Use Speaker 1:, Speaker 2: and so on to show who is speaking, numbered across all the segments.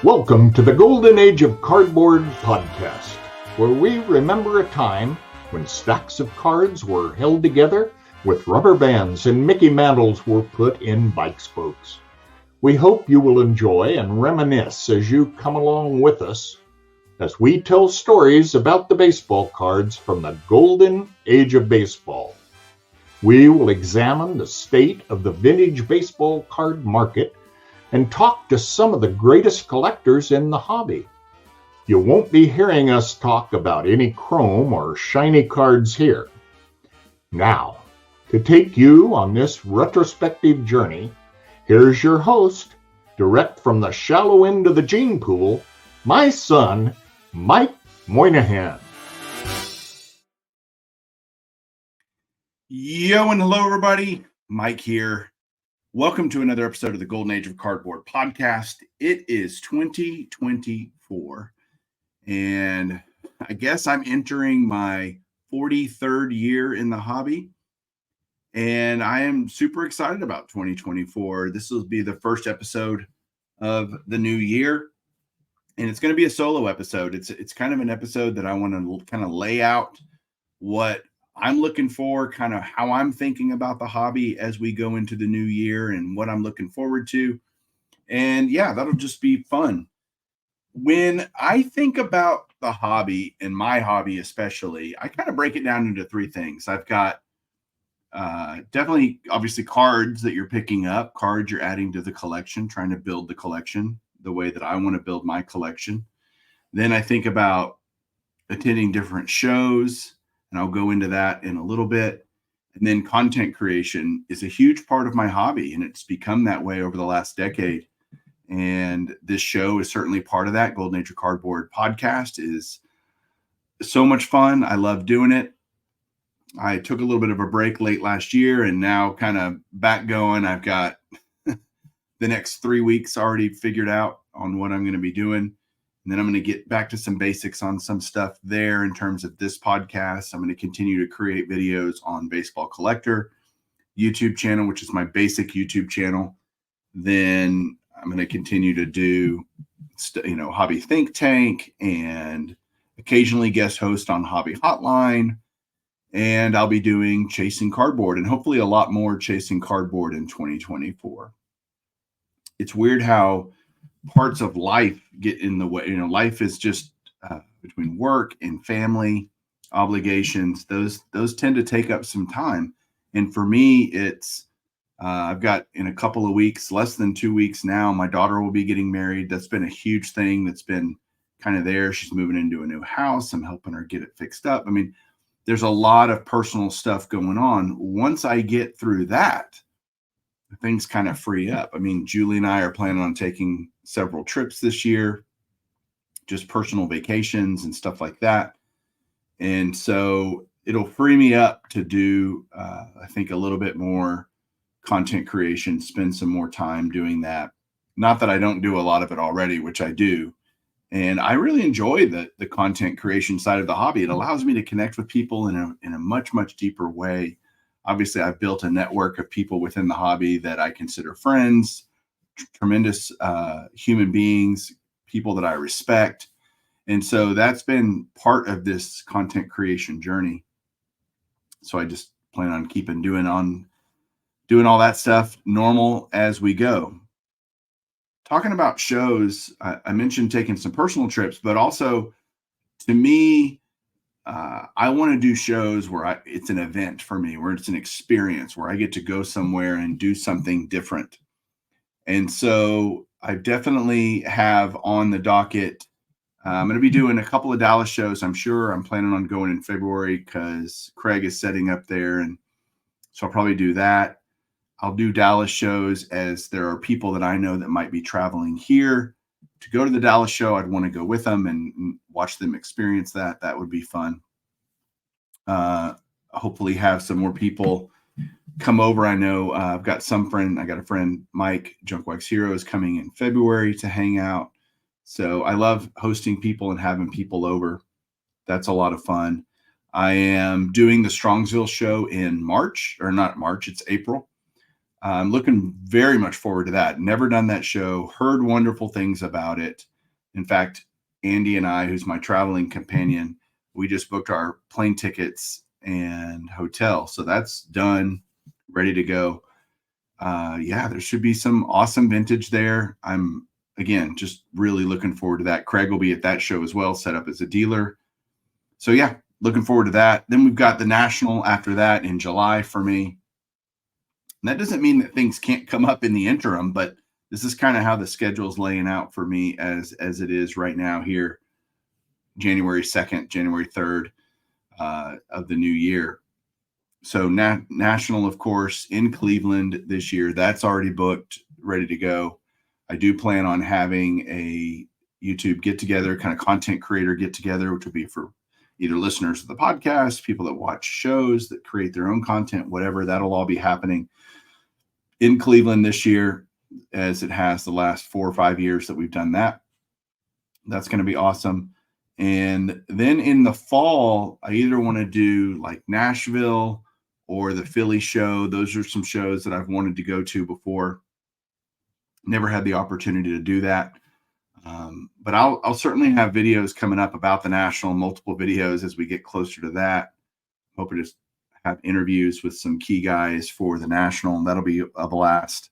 Speaker 1: Welcome to the Golden Age of Cardboard podcast, where we remember a time when stacks of cards were held together with rubber bands and Mickey Mantles were put in bike spokes. We hope you will enjoy and reminisce as you come along with us as we tell stories about the baseball cards from the Golden Age of Baseball. We will examine the state of the vintage baseball card market and talk to some of the greatest collectors in the hobby. You won't be hearing us talk about any chrome or shiny cards here. Now, to take you on this retrospective journey, here's your host, direct from the shallow end of the gene pool, my son, Mike Moynihan.
Speaker 2: Yo and hello everybody, Mike here. Welcome to another episode of the Golden Age of Cardboard podcast. It is 2024 and I guess I'm entering my 43rd year in the hobby and I am super excited about 2024. This will be the first episode of the new year and it's going to be a solo episode. It's kind of an episode that I want to kind of lay out what I'm looking for, kind of how I'm thinking about the hobby as we go into the new year and what I'm looking forward to. And yeah, that'll just be fun. When I think about the hobby and my hobby especially, I kind of break it down into three things. I've got definitely, obviously, cards that you're picking up, cards you're adding to the collection, trying to build the collection the way that I want to build my collection. Then I think about attending different shows, and I'll go into that in a little bit. And then content creation is a huge part of my hobby, and it's become that way over the last decade. And this show is certainly part of that. Golden Age of Cardboard podcast is so much fun. I love doing it. I took a little bit of a break late last year and now kind of back going. I've got the next 3 weeks already figured out on what I'm going to be doing. And then I'm going to get back to some basics on some stuff there in terms of this podcast. I'm going to continue to create videos on Baseball Collector YouTube channel, which is my basic YouTube channel. Then I'm going to continue to do, Hobby Think Tank and occasionally guest host on Hobby Hotline. And I'll be doing Chasing Cardboard and hopefully a lot more Chasing Cardboard in 2024. It's weird how parts of life get in the way. Life is just between work and family obligations. Those tend to take up some time. And for me, it's I've got in a couple of weeks, less than 2 weeks now, my daughter will be getting married. That's been a huge thing that's been kind of there. She's moving into a new house. I'm helping her get it fixed up. I mean, there's a lot of personal stuff going on. Once I get through that, things kind of free up. I mean, Julie and I are planning on taking several trips this year, just personal vacations and stuff like that. And so it'll free me up to do, I think, a little bit more content creation, spend some more time doing that. Not that I don't do a lot of it already, which I do. And I really enjoy the content creation side of the hobby. It allows me to connect with people in a much, much deeper way. Obviously, I've built a network of people within the hobby that I consider friends, tremendous human beings, people that I respect. And so that's been part of this content creation journey. So I just plan on keeping doing all that stuff normal as we go. Talking about shows, I mentioned taking some personal trips, but also to me, I want to do shows where it's an event for me, where it's an experience, where I get to go somewhere and do something different. And so I definitely have on the docket, I'm going to be doing a couple of Dallas shows. I'm sure I'm planning on going in February because Craig is setting up there. And so I'll probably do that. I'll do Dallas shows as there are people that I know that might be traveling here to go to the Dallas show. I'd want to go with them and watch them experience that. That would be fun. Hopefully have some more people come over. I know I got a friend, Mike, Junk Wax Hero, is coming in February to hang out. So I love hosting people and having people over. That's a lot of fun. I am doing the Strongsville show in March, or not March, it's April. I'm looking very much forward to that. Never done that show, heard wonderful things about it. In fact, Andy and I, who's my traveling companion, we just booked our plane tickets and hotel. So that's done, ready to go. Yeah, there should be some awesome vintage there. I'm, again, just really looking forward to that. Craig will be at that show as well, set up as a dealer. So yeah, looking forward to that. Then we've got the National after that in July for me. And that doesn't mean that things can't come up in the interim, but this is kind of how the schedule is laying out for me as it is right now here, January 2nd, January 3rd of the new year. So National, of course, in Cleveland this year, that's already booked, ready to go. I do plan on having a YouTube get-together, kind of content creator get-together, which will be for either listeners of the podcast, people that watch shows, that create their own content, whatever. That'll all be happening in Cleveland this year, as it has the last 4 or 5 years that we've done that. That's going to be awesome. And then in the fall, I either want to do like Nashville or the Philly show. Those are some shows that I've wanted to go to before. Never had the opportunity to do that. But I'll certainly have videos coming up about the National, multiple videos as we get closer to that. Hoping to have interviews with some key guys for the National, and that'll be a blast.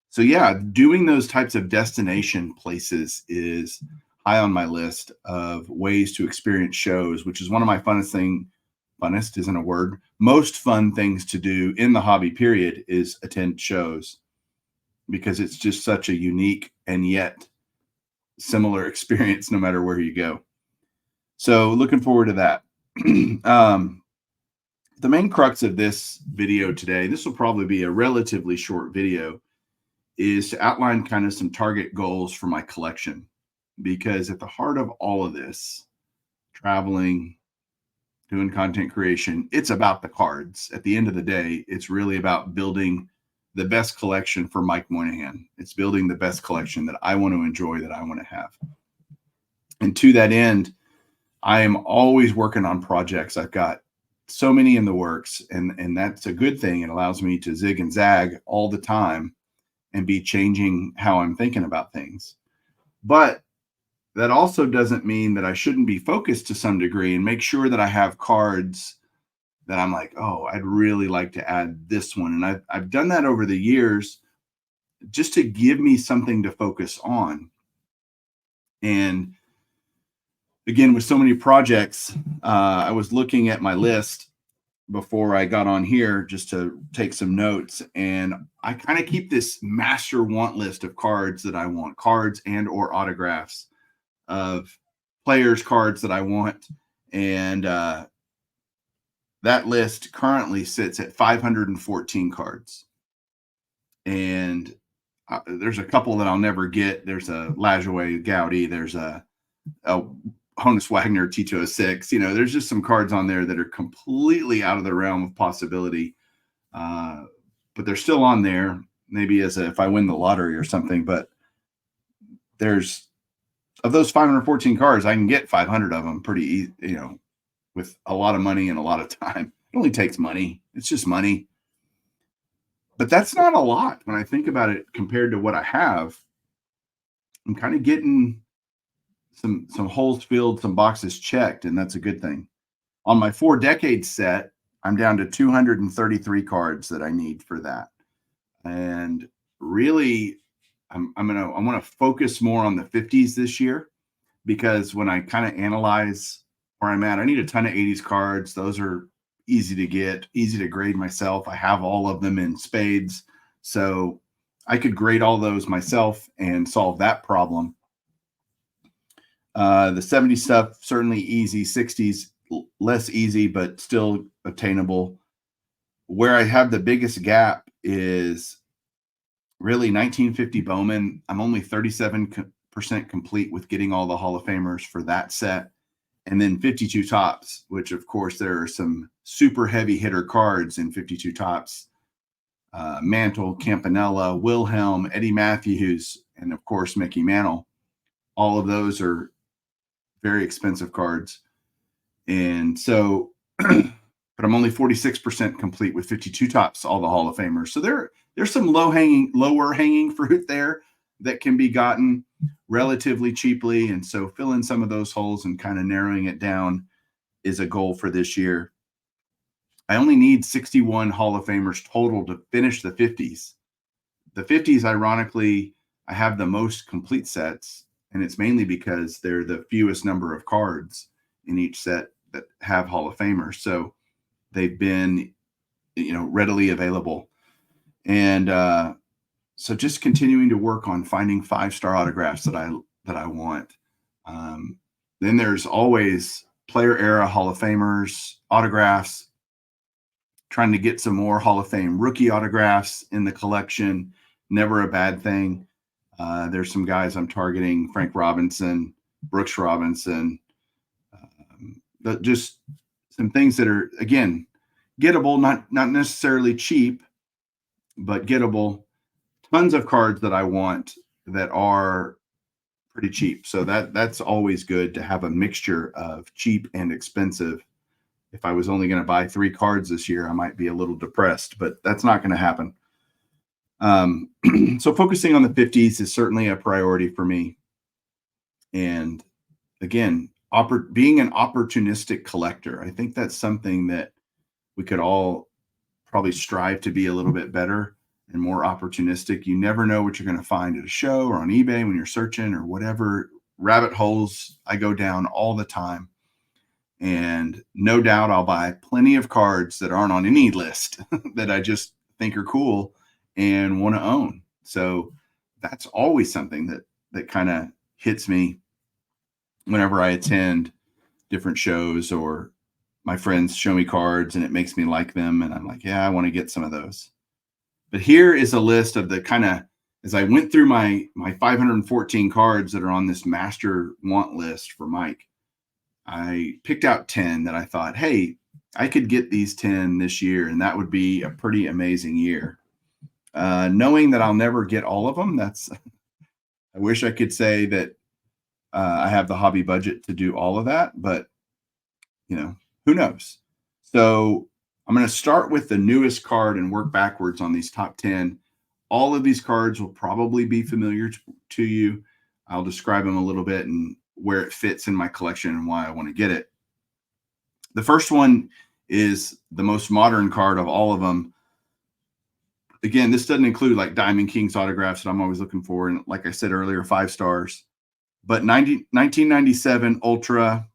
Speaker 2: So yeah, doing those types of destination places is high on my list of ways to experience shows, which is one of my funnest isn't a word, most fun things to do in the hobby period is attend shows, because it's just such a unique and yet similar experience no matter where you go. So looking forward to that. The main crux of this video today, this will probably be a relatively short video, is to outline kind of some target goals for my collection. Because at the heart of all of this, traveling, doing content creation, it's about the cards. At the end of the day, it's really about building the best collection for Mike Moynihan. It's building the best collection that I want to enjoy, that I want to have. And to that end, I am always working on projects. I've got so many in the works, and that's a good thing. It allows me to zig and zag all the time and be changing how I'm thinking about things. But that also doesn't mean that I shouldn't be focused to some degree and make sure that I have cards that I'm like, oh, I'd really like to add this one. And I've done that over the years just to give me something to focus on. And again, with so many projects, I was looking at my list before I got on here just to take some notes. And I kind of keep this master want list of cards that I want, cards and or autographs of players' cards that I want. And that list currently sits at 514 cards. And there's a couple that I'll never get. There's a Lajoie Gaudy. There's a Honus Wagner T206. You know, there's just some cards on there that are completely out of the realm of possibility. But they're still on there, maybe as if I win the lottery or something. But there's, of those 514 cards, I can get 500 of them pretty easy, you know, with a lot of money and a lot of time. It only takes money. It's just money. But that's not a lot when I think about it compared to what I have. I'm kind of getting some holes filled, some boxes checked, and that's a good thing. On my 4 decades set, I'm down to 233 cards that I need for that. And really, I want to focus more on the 50s this year, because when I kind of analyze where I'm at, I need a ton of 80s cards. Those are easy to get, easy to grade myself. I have all of them in spades, so I could grade all those myself and solve that problem. The 70s stuff, certainly easy. 60s, less easy, but still obtainable. Where I have the biggest gap is really 1950 Bowman. I'm only 37% complete with getting all the Hall of Famers for that set. And then 52 Tops, which of course there are some super heavy hitter cards in 52 Tops. Mantle, Campanella, Wilhelm, Eddie Matthews, and of course Mickey Mantle. All of those are very expensive cards. And so, but I'm only 46% complete with 52 Tops, all the Hall of Famers. So there's some lower hanging fruit there that can be gotten relatively cheaply. And so fill in some of those holes and kind of narrowing it down is a goal for this year. I only need 61 Hall of Famers total to finish the 50s. The 50s, ironically, I have the most complete sets, and it's mainly because they're the fewest number of cards in each set that have Hall of Famers. So they've been, readily available. And so just continuing to work on finding 5-star autographs that I want. Then there's always player era Hall of Famers autographs, trying to get some more Hall of Fame rookie autographs in the collection. Never a bad thing. There's some guys I'm targeting: Frank Robinson, Brooks Robinson, just some things that are, again, gettable, not necessarily cheap, but gettable. Tons of cards that I want that are pretty cheap. So that's always good to have a mixture of cheap and expensive. If I was only going to buy 3 cards this year, I might be a little depressed, but that's not going to happen. So focusing on the 50s is certainly a priority for me. And again, being an opportunistic collector, I think that's something that we could all probably strive to be a little bit better and more opportunistic. You never know what you're going to find at a show or on eBay when you're searching, or whatever rabbit holes I go down all the time. And no doubt I'll buy plenty of cards that aren't on any list that I just think are cool and want to own. So that's always something that kind of hits me whenever I attend different shows or my friends show me cards and it makes me like them. And I'm like, yeah, I want to get some of those. But here is a list of the kind of, as I went through my 514 cards that are on this master want list for Mike, I picked out 10 that I thought, hey, I could get these 10 this year, and that would be a pretty amazing year. Knowing that I'll never get all of them, I wish I could say that I have the hobby budget to do all of that, but who knows? So I'm going to start with the newest card and work backwards on these top 10. All of these cards will probably be familiar to you. I'll describe them a little bit and where it fits in my collection and why I want to get it. The first one is the most modern card of all of them. Again, this doesn't include like Diamond Kings autographs that I'm always looking for. And like I said earlier, 5 stars. But 1997 Ultra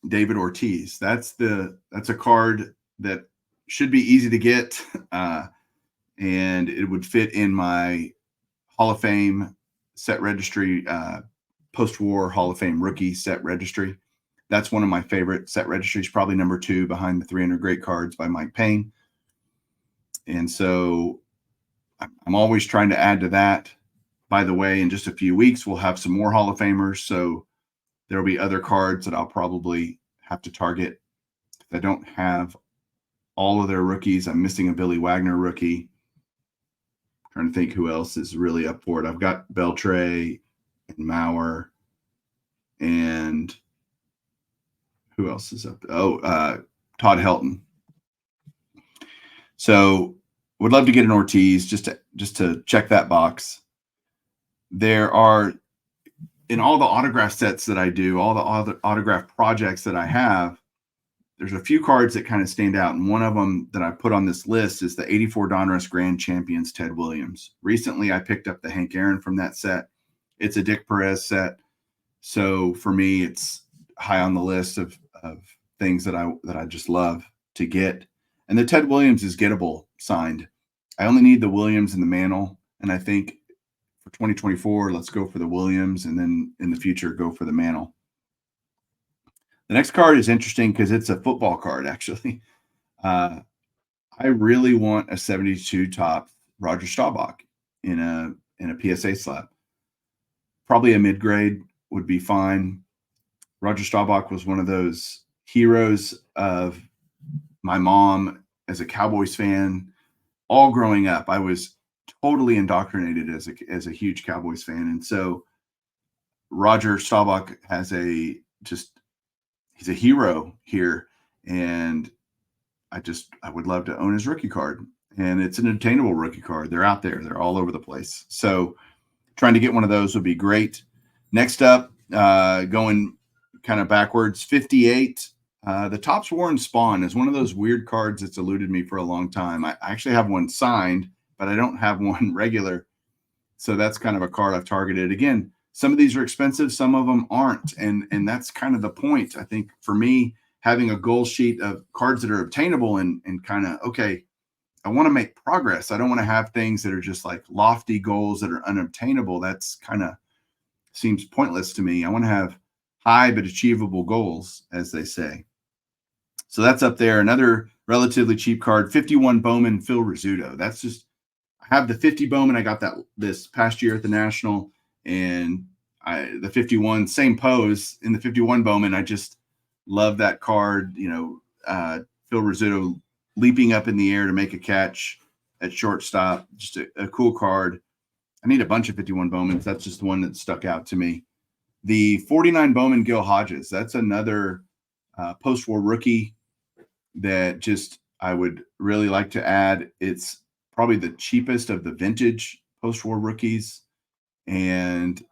Speaker 2: David Ortiz. That's a card that should be easy to get. And it would fit in my Hall of Fame set registry, post-war Hall of Fame rookie set registry. That's one of my favorite set registries, probably number 2 behind the 300 Great Cards by Mike Payne. And so I'm always trying to add to that. By the way, in just a few weeks, we'll have some more Hall of Famers. So there'll be other cards that I'll probably have to target. If I don't have all of their rookies, I'm missing a Billy Wagner rookie. I'm trying to think who else is really up for it. I've got Beltre and Mauer, and who else is up? Todd Helton. So would love to get an Ortiz just to check that box. There are, in all the autograph sets that I do, all the autograph projects that I have, there's a few cards that kind of stand out. And one of them that I put on this list is the 84 Donruss Grand Champions Ted Williams. Recently, I picked up the Hank Aaron from that set. It's a Dick Perez set. So for me, it's high on the list of things that I just love to get. And the Ted Williams is gettable signed. I only need the Williams and the Mantle. And I think for 2024, let's go for the Williams, and then in the future, go for the Mantle. The next card is interesting because it's a football card, actually. I really want a 72 top Roger Staubach in a PSA slab. Probably a mid-grade would be fine. Roger Staubach was one of those heroes of my mom as a Cowboys fan. All growing up, I was totally indoctrinated as a huge Cowboys fan. And so Roger Staubach he's a hero here. And I would love to own his rookie card. And it's an attainable rookie card. They're out there. They're all over the place. So trying to get one of those would be great. Next up, going kind of backwards, 58. The Topps Warren Spawn is one of those weird cards that's eluded me for a long time. I actually have one signed, but I don't have one regular. So that's kind of a card I've targeted. Again, some of these are expensive, some of them aren't. And that's kind of the point. I think for me, having a goal sheet of cards that are obtainable and kind of, okay, I want to make progress. I don't want to have things that are just like lofty goals that are unobtainable. That's kind of seems pointless to me. I want to have high but achievable goals, as they say. So that's up there. Another relatively cheap card, 51 Bowman Phil Rizzuto. That's just, I have the 50 Bowman. I got that this past year at the National, and the 51, same pose in the 51 Bowman. I just love that card. You know, Phil Rizzuto leaping up in the air to make a catch at shortstop. Just a cool card. I need a bunch of 51 Bowmans. That's just the one that stuck out to me. The 49 Bowman Gil Hodges. That's another post-war rookie that just I would really like to add. It's probably the cheapest of the vintage post-war rookies, and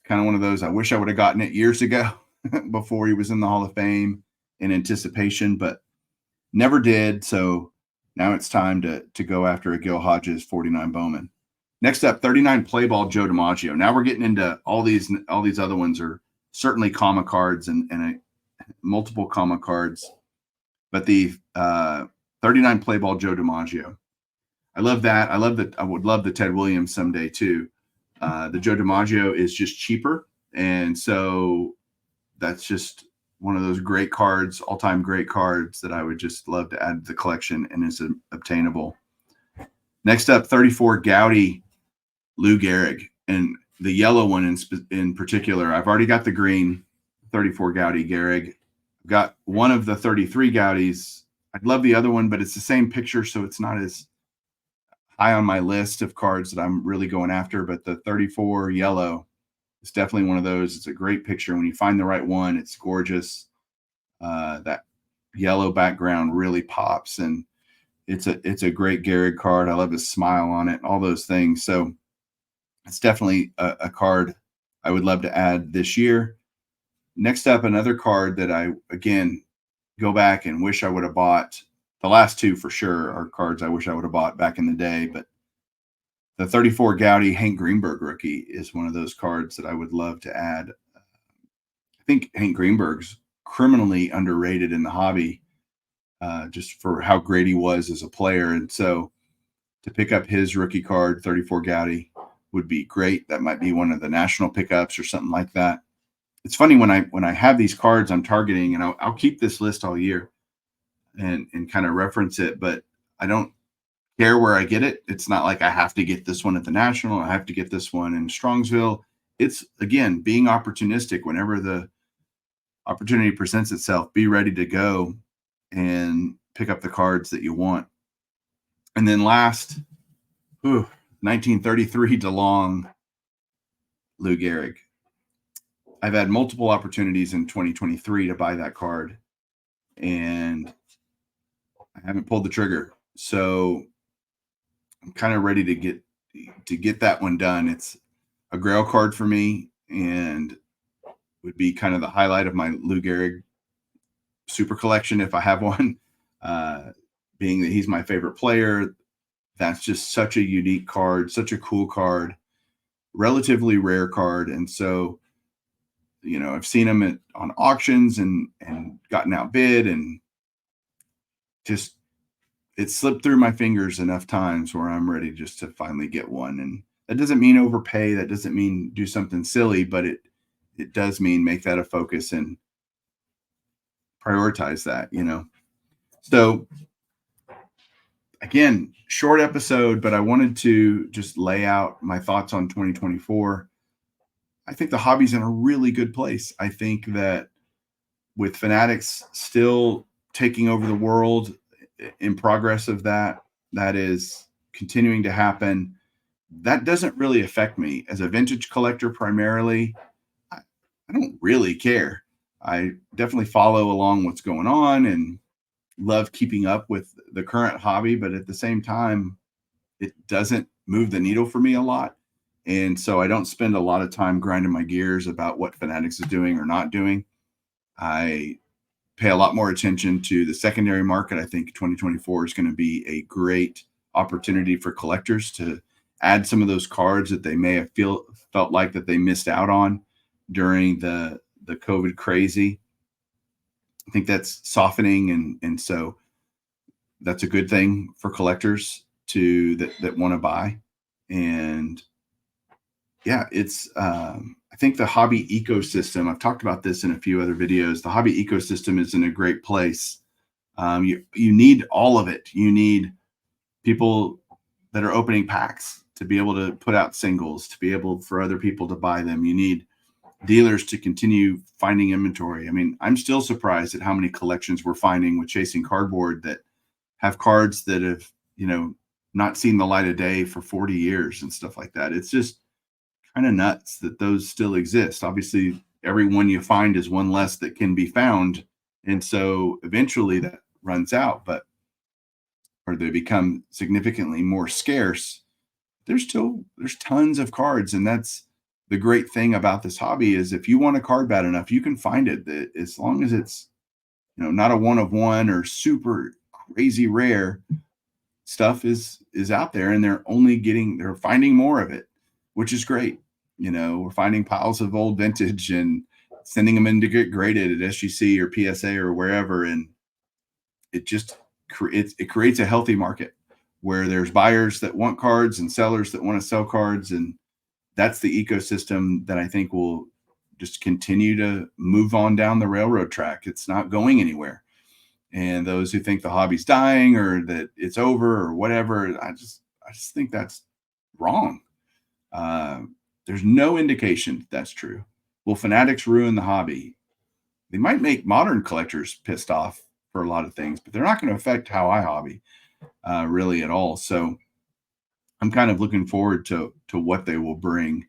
Speaker 2: kind of one of those I wish I would have gotten it years ago before he was in the Hall of Fame in anticipation, but never did. So now it's time to go after a Gil Hodges 49 Bowman. Next up, 39 Play Ball Joe DiMaggio. Now we're getting into all these other ones are certainly comma cards and multiple comma cards, but the 39 Play Ball Joe DiMaggio. I love that. I would love the Ted Williams someday too. The Joe DiMaggio is just cheaper, and so that's just one of those great cards, all-time great cards that I would just love to add to the collection, and is obtainable. Next up, 34 Gowdy Lou Gehrig, and the yellow one in particular. I've already got the green 34 Gowdy Gehrig. I've got one of the 33 Gowdies. I'd love the other one, but it's the same picture, so it's not as high on my list of cards that I'm really going after. But the 34 yellow is definitely one of those. It's a great picture. When you find the right one, it's gorgeous. That yellow background really pops, and it's a great Gehrig card. I love his smile on it, all those things. So it's definitely a card I would love to add this year. Next up, another card that I, again, go back and wish I would have bought. The last two for sure are cards I wish I would have bought back in the day, but the 34 Gowdy Hank Greenberg rookie is one of those cards that I would love to add. I think Hank Greenberg's criminally underrated in the hobby, just for how great he was as a player. And so to pick up his rookie card, 34 Gowdy, would be great. That might be one of the national pickups or something like that. It's funny when I have these cards I'm targeting, and I'll keep this list all year and kind of reference it, but I don't care where I get it. It's not like I have to get this one at the National. I have to get this one in Strongsville. It's, again, being opportunistic. Whenever the opportunity presents itself, be ready to go and pick up the cards that you want. And then last, 1933 DeLong Lou Gehrig. I've had multiple opportunities in 2023 to buy that card, and I haven't pulled the trigger. So I'm kind of ready to get that one done. It's a Grail card for me, and would be kind of the highlight of my Lou Gehrig super collection if I have one. Being that he's my favorite player, that's just such a unique card, such a cool card, relatively rare card. And so, you know, I've seen him on auctions and gotten outbid, and just it slipped through my fingers enough times where I'm ready just to finally get one. And that doesn't mean overpay. That doesn't mean do something silly, but it does mean make that a focus and prioritize that, you know. So again, short episode, but I wanted to just lay out my thoughts on 2024. I think the hobby's in a really good place. I think that with Fanatics still taking over the world, in progress of that is continuing to happen, that doesn't really affect me. As a vintage collector primarily, I don't really care. I definitely follow along what's going on and love keeping up with the current hobby, but at the same time, it doesn't move the needle for me a lot. And so I don't spend a lot of time grinding my gears about what Fanatics is doing or not doing. I pay a lot more attention to the secondary market. I think 2024 is going to be a great opportunity for collectors to add some of those cards that they may have felt like that they missed out on during the COVID crazy. I think that's softening, and so that's a good thing for collectors that want to buy. And yeah, it's I think the hobby ecosystem, I've talked about this in a few other videos. The hobby ecosystem is in a great place. You need all of it. You need people that are opening packs to be able to put out singles, to be able for other people to buy them. You need dealers to continue finding inventory. I mean, I'm still surprised at how many collections we're finding with Chasing Cardboard that have cards that have, not seen the light of day for 40 years and stuff like that. It's just kind of nuts that those still exist. Obviously, every one you find is one less that can be found. And so eventually that runs out, or they become significantly more scarce. There's tons of cards. And that's the great thing about this hobby is if you want a card bad enough, you can find it. That as long as it's, not a one of one or super crazy rare, stuff is out there, and they're finding more of it, which is great. We're finding piles of old vintage and sending them in to get graded at SGC or PSA or wherever. And it just creates a healthy market where there's buyers that want cards and sellers that want to sell cards. And that's the ecosystem that I think will just continue to move on down the railroad track. It's not going anywhere. And those who think the hobby's dying or that it's over or whatever, I just think that's wrong. There's no indication that's true. Will Fanatics ruin the hobby? They might make modern collectors pissed off for a lot of things, but they're not going to affect how I hobby really at all. So I'm kind of looking forward to what they will bring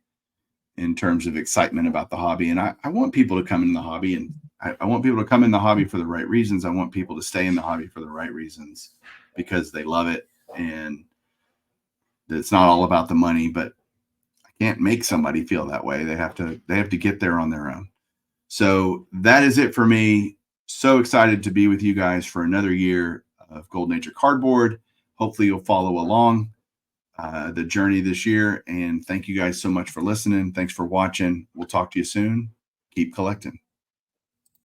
Speaker 2: in terms of excitement about the hobby. And I want people to come in the hobby, and I want people to come in the hobby for the right reasons. I want people to stay in the hobby for the right reasons because they love it, and it's not all about the money. But I can't make somebody feel that way. They have to get there on their own. So that is it for me. So excited to be with you guys for another year of Golden Age of Cardboard. Hopefully you'll follow along the journey this year. And thank you guys so much for listening. Thanks for watching. We'll talk to you soon. Keep collecting.